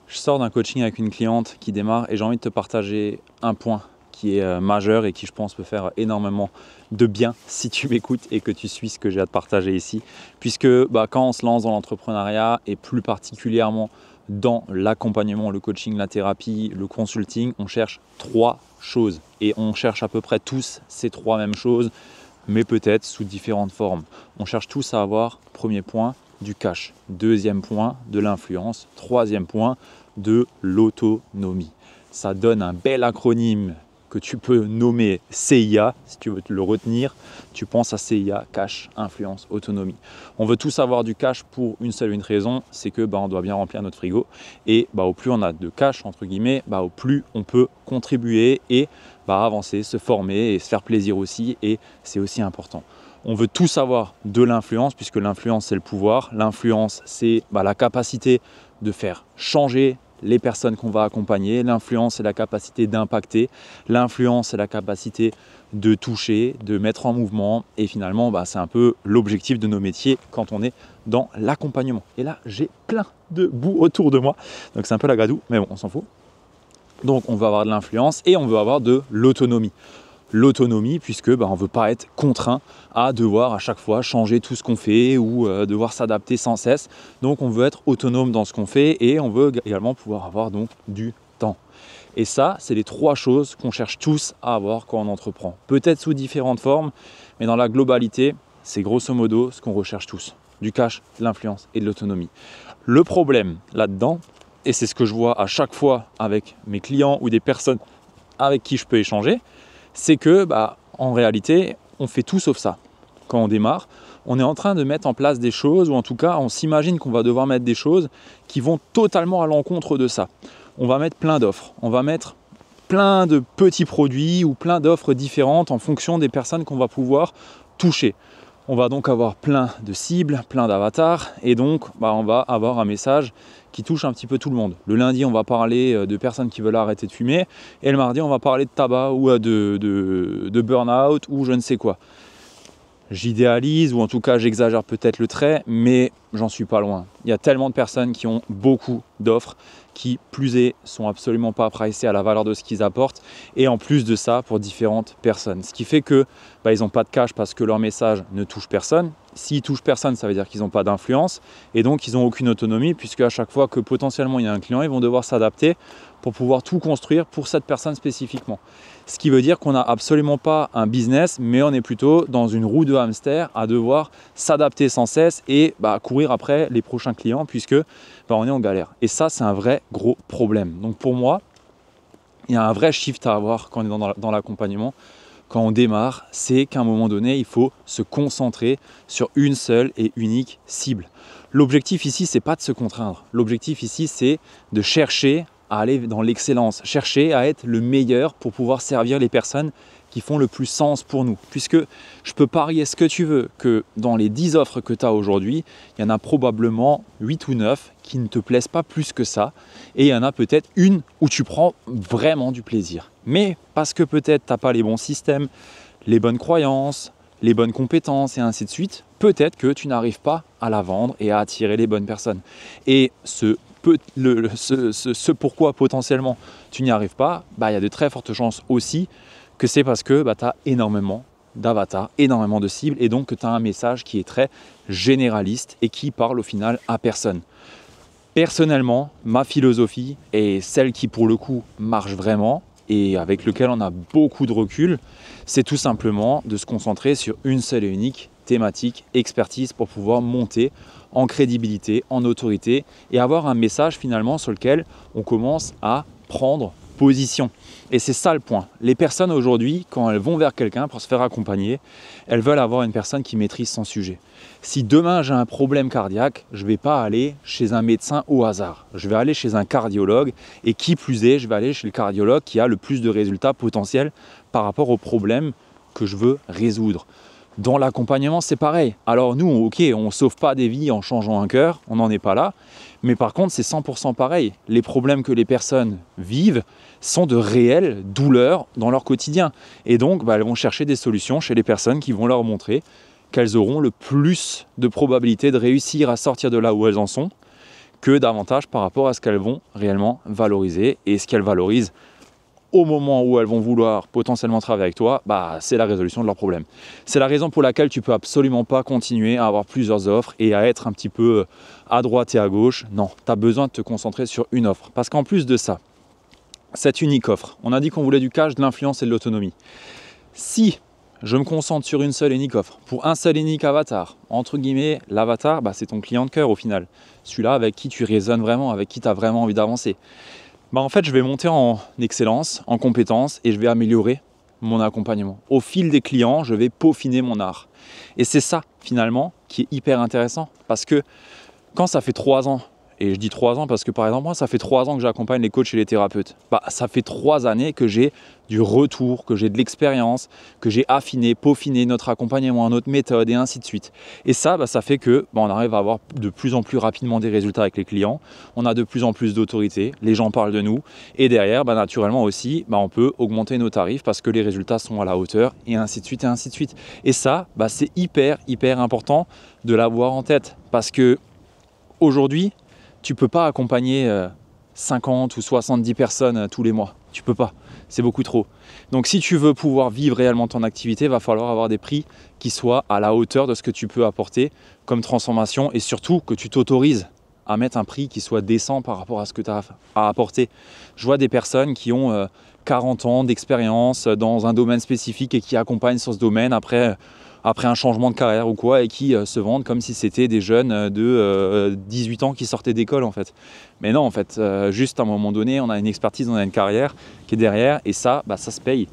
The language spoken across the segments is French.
Je sors d'un coaching avec une cliente qui démarre et j'ai envie de te partager un point qui est majeur et qui je pense peut faire énormément de bien si tu m'écoutes et que tu suis ce que j'ai à te partager ici. Puisque quand on se lance dans l'entrepreneuriat et plus particulièrement dans l'accompagnement, le coaching, la thérapie, le consulting, on cherche 3 choses et on cherche à peu près tous ces 3 mêmes choses, mais peut-être sous différentes formes. On cherche tous à avoir, premier point, du cash. Deuxième point, de l'influence. Troisième point, de l'autonomie. Ça donne un bel acronyme que tu peux nommer CIA. Si tu veux te le retenir, tu penses à CIA, cash, influence, autonomie. On veut tous avoir du cash pour une seule raison, c'est que on doit bien remplir notre frigo. Et au plus on a de cash, entre guillemets, au plus on peut contribuer et avancer, se former et se faire plaisir aussi. Et c'est aussi important. On veut tous avoir de l'influence, puisque l'influence, c'est le pouvoir. L'influence, c'est la capacité de faire changer les personnes qu'on va accompagner. L'influence, c'est la capacité d'impacter. L'influence, c'est la capacité de toucher, de mettre en mouvement. Et finalement, c'est un peu l'objectif de nos métiers quand on est dans l'accompagnement. Et là, j'ai plein de boue autour de moi. Donc, c'est un peu la gadoue, mais bon, on s'en fout. Donc, on veut avoir de l'influence et on veut avoir de l'autonomie. L'autonomie, puisque on ne veut pas être contraint à devoir à chaque fois changer tout ce qu'on fait ou devoir s'adapter sans cesse. Donc on veut être autonome dans ce qu'on fait et on veut également pouvoir avoir donc du temps. Et ça, c'est les 3 choses qu'on cherche tous à avoir quand on entreprend. Peut-être sous différentes formes, mais dans la globalité, c'est grosso modo ce qu'on recherche tous. Du cash, de l'influence et de l'autonomie. Le problème là-dedans, et c'est ce que je vois à chaque fois avec mes clients ou des personnes avec qui je peux échanger, c'est que en réalité, on fait tout sauf ça. Quand on démarre, on est en train de mettre en place des choses, ou en tout cas, on s'imagine qu'on va devoir mettre des choses qui vont totalement à l'encontre de ça. On va mettre plein d'offres, on va mettre plein de petits produits ou plein d'offres différentes en fonction des personnes qu'on va pouvoir toucher. On va donc avoir plein de cibles, plein d'avatars, et donc on va avoir un message qui touche un petit peu tout le monde. Le lundi, on va parler de personnes qui veulent arrêter de fumer, et le mardi, on va parler de tabac ou de burn-out ou je ne sais quoi. J'idéalise, ou en tout cas j'exagère peut-être le trait, mais j'en suis pas loin. Il y a tellement de personnes qui ont beaucoup d'offres, qui plus est sont absolument pas pricées à la valeur de ce qu'ils apportent, et en plus de ça pour différentes personnes. Ce qui fait que ils n'ont pas de cash parce que leur message ne touche personne. S'ils touchent personne, ça veut dire qu'ils n'ont pas d'influence, et donc ils n'ont aucune autonomie, puisque à chaque fois que potentiellement il y a un client, ils vont devoir s'adapter pour pouvoir tout construire pour cette personne spécifiquement. Ce qui veut dire qu'on n'a absolument pas un business, mais on est plutôt dans une roue de hamster à devoir s'adapter sans cesse et courir après les prochains clients, puisque on est en galère. Et ça, c'est un vrai gros problème. Donc pour moi, il y a un vrai shift à avoir quand on est dans l'accompagnement. Quand on démarre, c'est qu'à un moment donné, il faut se concentrer sur une seule et unique cible. L'objectif ici, c'est pas de se contraindre. L'objectif ici, c'est de chercher à aller dans l'excellence, chercher à être le meilleur pour pouvoir servir les personnes qui font le plus sens pour nous. Puisque je peux parier ce que tu veux que dans les 10 offres que tu as aujourd'hui, il y en a probablement 8 ou 9 qui ne te plaisent pas plus que ça. Et il y en a peut-être une où tu prends vraiment du plaisir. Mais parce que peut-être tu n'as pas les bons systèmes, les bonnes croyances, les bonnes compétences et ainsi de suite, peut-être que tu n'arrives pas à la vendre et à attirer les bonnes personnes. Et ce pourquoi potentiellement tu n'y arrives pas, il y a de très fortes chances aussi que c'est parce que tu as énormément d'avatars, énormément de cibles, et donc que tu as un message qui est très généraliste et qui parle au final à personne. Personnellement, ma philosophie est celle qui pour le coup marche vraiment et avec lequel on a beaucoup de recul, c'est tout simplement de se concentrer sur une seule et unique thématique, expertise, pour pouvoir monter en crédibilité, en autorité et avoir un message finalement sur lequel on commence à prendre position. Et c'est ça le point. Les personnes aujourd'hui, quand elles vont vers quelqu'un pour se faire accompagner, elles veulent avoir une personne qui maîtrise son sujet. Si demain j'ai un problème cardiaque, je ne vais pas aller chez un médecin au hasard. Je vais aller chez un cardiologue et qui plus est, je vais aller chez le cardiologue qui a le plus de résultats potentiels par rapport au problème que je veux résoudre. Dans l'accompagnement, c'est pareil. Alors nous, on ne sauve pas des vies en changeant un cœur, on n'en est pas là. Mais par contre, c'est 100% pareil. Les problèmes que les personnes vivent sont de réelles douleurs dans leur quotidien. Et donc, elles vont chercher des solutions chez les personnes qui vont leur montrer qu'elles auront le plus de probabilité de réussir à sortir de là où elles en sont, que davantage par rapport à ce qu'elles vont réellement valoriser. Et ce qu'elles valorisent au moment où elles vont vouloir potentiellement travailler avec toi, bah, c'est la résolution de leurs problèmes. C'est la raison pour laquelle tu peux absolument pas continuer à avoir plusieurs offres et à être un petit peu à droite et à gauche. Non, tu as besoin de te concentrer sur une offre. Parce qu'en plus de ça, cette unique offre, on a dit qu'on voulait du cash, de l'influence et de l'autonomie. Si je me concentre sur une seule et unique offre, pour un seul et unique avatar, entre guillemets, l'avatar, bah, c'est ton client de cœur au final. Celui-là avec qui tu résonnes vraiment, avec qui tu as vraiment envie d'avancer. Bah en fait, je vais monter en excellence, en compétence et je vais améliorer mon accompagnement. Au fil des clients, je vais peaufiner mon art. Et c'est ça, finalement, qui est hyper intéressant. Parce que quand ça fait 3 ans, et je dis 3 ans parce que par exemple, moi, ça fait 3 ans que j'accompagne les coachs et les thérapeutes. Bah, ça fait 3 années que j'ai du retour, que j'ai de l'expérience, que j'ai affiné, peaufiné notre accompagnement, notre méthode et ainsi de suite. Et ça, bah, ça fait que on arrive à avoir de plus en plus rapidement des résultats avec les clients. On a de plus en plus d'autorité, les gens parlent de nous. Et derrière, bah, naturellement aussi, bah, on peut augmenter nos tarifs parce que les résultats sont à la hauteur et ainsi de suite et ainsi de suite. Et ça, bah, c'est hyper important de l'avoir en tête parce que aujourd'hui, tu ne peux pas accompagner 50 ou 70 personnes tous les mois. Tu ne peux pas, c'est beaucoup trop. Donc si tu veux pouvoir vivre réellement ton activité, il va falloir avoir des prix qui soient à la hauteur de ce que tu peux apporter comme transformation et surtout que tu t'autorises à mettre un prix qui soit décent par rapport à ce que tu as à apporter. Je vois des personnes qui ont 40 ans d'expérience dans un domaine spécifique et qui accompagnent sur ce domaine après un changement de carrière ou quoi, et qui se vendent comme si c'était des jeunes de 18 ans qui sortaient d'école en fait. Mais non, en fait, juste à un moment donné, on a une expertise, on a une carrière qui est derrière, et ça, bah, ça se paye.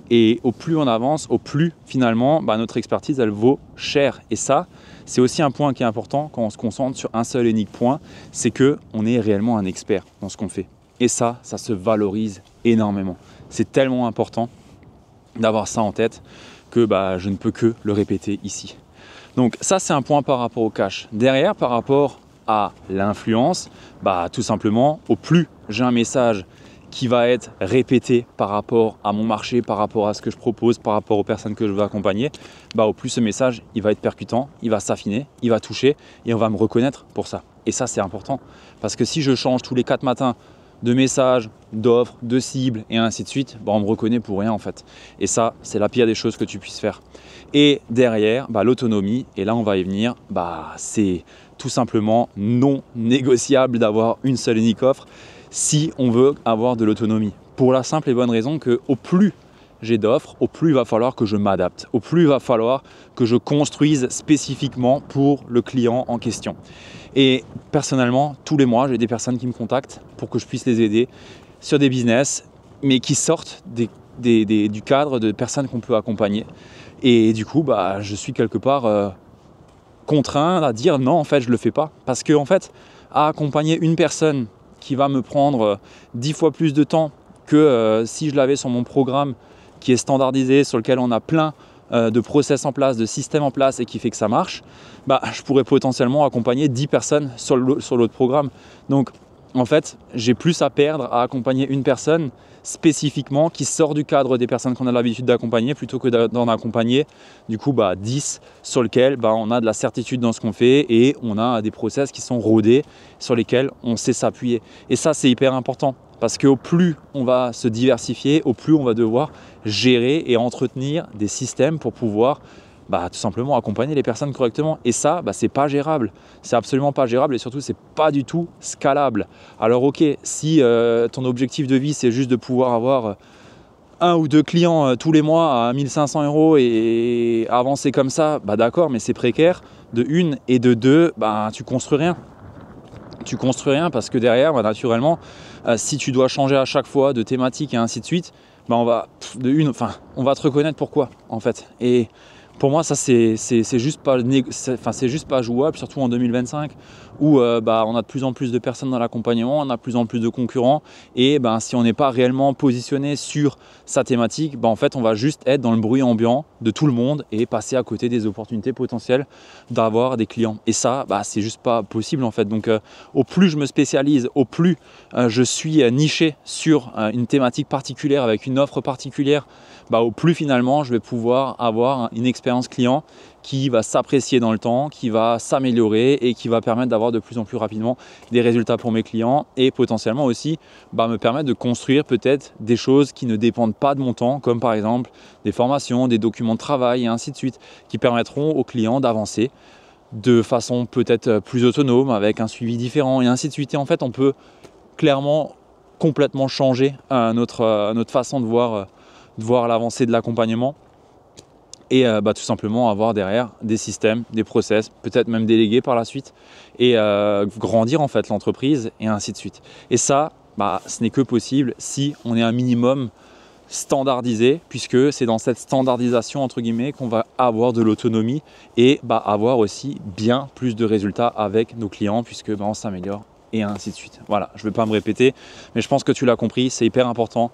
Et au plus on avance, au plus finalement, bah, notre expertise, elle vaut cher. Et ça, c'est aussi un point qui est important quand on se concentre sur un seul et unique point, c'est qu'on est réellement un expert dans ce qu'on fait. Et ça se valorise énormément. C'est tellement important d'avoir ça en tête que bah, je ne peux que le répéter ici. Donc ça, c'est un point par rapport au cash. Derrière, par rapport à l'influence, bah, tout simplement, au plus j'ai un message qui va être répété par rapport à mon marché, par rapport à ce que je propose, par rapport aux personnes que je veux accompagner, bah, au plus ce message, il va être percutant, il va s'affiner, il va toucher et on va me reconnaître pour ça. Et ça, c'est important parce que si je change tous les 4 matins de messages, d'offres, de cibles et ainsi de suite, bah on me reconnaît pour rien en fait. Et ça, c'est la pire des choses que tu puisses faire. Et derrière, bah, l'autonomie, et là on va y venir, bah, c'est tout simplement non négociable d'avoir une seule et unique offre si on veut avoir de l'autonomie. Pour la simple et bonne raison qu'au plus j'ai d'offres, au plus il va falloir que je m'adapte, au plus il va falloir que je construise spécifiquement pour le client en question. Et personnellement, tous les mois, j'ai des personnes qui me contactent pour que je puisse les aider sur des business, mais qui sortent du cadre de personnes qu'on peut accompagner. Et du coup, bah, je suis quelque part contraint à dire non, en fait, je ne le fais pas. Parce que, en fait, à accompagner une personne qui va me prendre 10 fois plus de temps que si je l'avais sur mon programme qui est standardisé, sur lequel on a plein de process en place, de systèmes en place et qui fait que ça marche, bah, je pourrais potentiellement accompagner 10 personnes sur l'autre programme. Donc en fait, j'ai plus à perdre à accompagner une personne spécifiquement qui sort du cadre des personnes qu'on a l'habitude d'accompagner plutôt que d'en accompagner du coup 10 sur lesquels on a de la certitude dans ce qu'on fait et on a des process qui sont rodés sur lesquels on sait s'appuyer. Et ça, c'est hyper important parce qu'au plus on va se diversifier, au plus on va devoir gérer et entretenir des systèmes pour pouvoir tout simplement accompagner les personnes correctement. Et ça, c'est pas gérable. C'est absolument pas gérable et surtout, c'est pas du tout scalable. Alors ok, si ton objectif de vie, c'est juste de pouvoir avoir 1 ou 2 clients tous les mois à 1500 € et avancer comme ça, d'accord, mais c'est précaire de une, et de deux, tu construis rien. Tu construis rien parce que derrière, naturellement, si tu dois changer à chaque fois de thématique et ainsi de suite, on va te reconnaître pourquoi en fait. Et pour moi, ça c'est juste pas jouable, surtout en 2025 où on a de plus en plus de personnes dans l'accompagnement, on a de plus en plus de concurrents et si on n'est pas réellement positionné sur sa thématique, en fait on va juste être dans le bruit ambiant de tout le monde et passer à côté des opportunités potentielles d'avoir des clients. Et ça, c'est juste pas possible en fait. Donc au plus je me spécialise, au plus je suis niché sur une thématique particulière avec une offre particulière, au plus finalement je vais pouvoir avoir une expérience expérience client qui va s'apprécier dans le temps, qui va s'améliorer et qui va permettre d'avoir de plus en plus rapidement des résultats pour mes clients et potentiellement aussi me permettre de construire peut-être des choses qui ne dépendent pas de mon temps, comme par exemple des formations, des documents de travail et ainsi de suite, qui permettront aux clients d'avancer de façon peut-être plus autonome, avec un suivi différent et ainsi de suite. Et en fait, on peut clairement complètement changer notre façon de voir l'avancée de l'accompagnement et tout simplement avoir derrière des systèmes, des process, peut-être même déléguer par la suite et grandir en fait l'entreprise et ainsi de suite. Et ça, ce n'est que possible si on est un minimum standardisé, puisque c'est dans cette standardisation entre guillemets qu'on va avoir de l'autonomie et avoir aussi bien plus de résultats avec nos clients, puisque on s'améliore et ainsi de suite. Voilà, je ne vais pas me répéter, mais je pense que tu l'as compris, c'est hyper important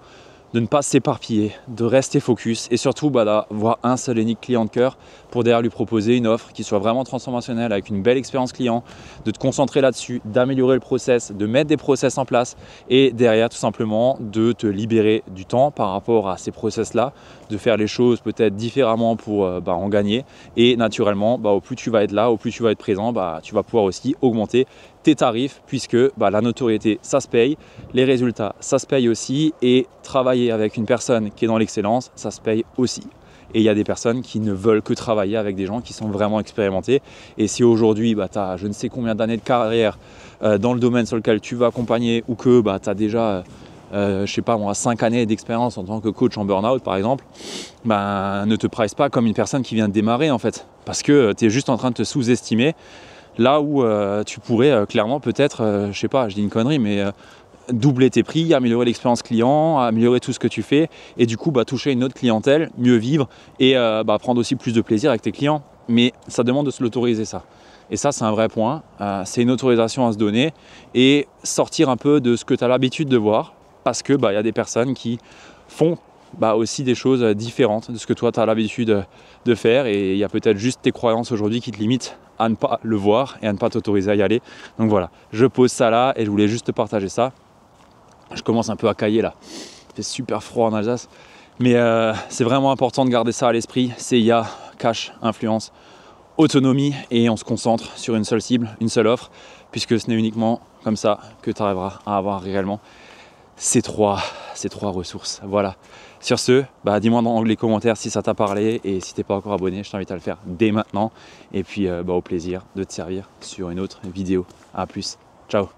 de ne pas s'éparpiller, de rester focus et surtout d'avoir un seul et unique client de cœur pour derrière lui proposer une offre qui soit vraiment transformationnelle avec une belle expérience client, de te concentrer là-dessus, d'améliorer le process, de mettre des process en place et derrière tout simplement de te libérer du temps par rapport à ces process-là, de faire les choses peut-être différemment pour en gagner et naturellement au plus tu vas être là, au plus tu vas être présent, tu vas pouvoir aussi augmenter tes tarifs puisque la notoriété ça se paye, les résultats ça se paye aussi et travailler avec une personne qui est dans l'excellence ça se paye aussi. Et il y a des personnes qui ne veulent que travailler avec des gens qui sont vraiment expérimentés. Et si aujourd'hui tu as je ne sais combien d'années de carrière dans le domaine sur lequel tu vas accompagner ou que tu as déjà je sais pas moi 5 années d'expérience en tant que coach en burn-out par exemple, ne te price pas comme une personne qui vient de démarrer en fait, parce que tu es juste en train de te sous-estimer là où tu pourrais clairement peut-être, je sais pas, je dis une connerie, mais doubler tes prix, améliorer l'expérience client, améliorer tout ce que tu fais et du coup toucher une autre clientèle, mieux vivre et prendre aussi plus de plaisir avec tes clients. Mais ça demande de se l'autoriser ça. Et ça c'est un vrai point, c'est une autorisation à se donner et sortir un peu de ce que tu as l'habitude de voir, parce que y a des personnes qui font aussi des choses différentes de ce que toi tu as l'habitude de faire et il y a peut-être juste tes croyances aujourd'hui qui te limitent à ne pas le voir et à ne pas t'autoriser à y aller. Donc voilà, je pose ça là et je voulais juste te partager ça. Je commence un peu à cailler là, il fait super froid en Alsace, mais c'est vraiment important de garder ça à l'esprit. CIA, cash, influence, autonomie et on se concentre sur une seule cible, une seule offre, puisque ce n'est uniquement comme ça que tu arriveras à avoir réellement ces trois ressources. Voilà. Sur ce, dis-moi dans les commentaires si ça t'a parlé et si t'es pas encore abonné, je t'invite à le faire dès maintenant. Et puis au plaisir de te servir sur une autre vidéo. À plus. Ciao.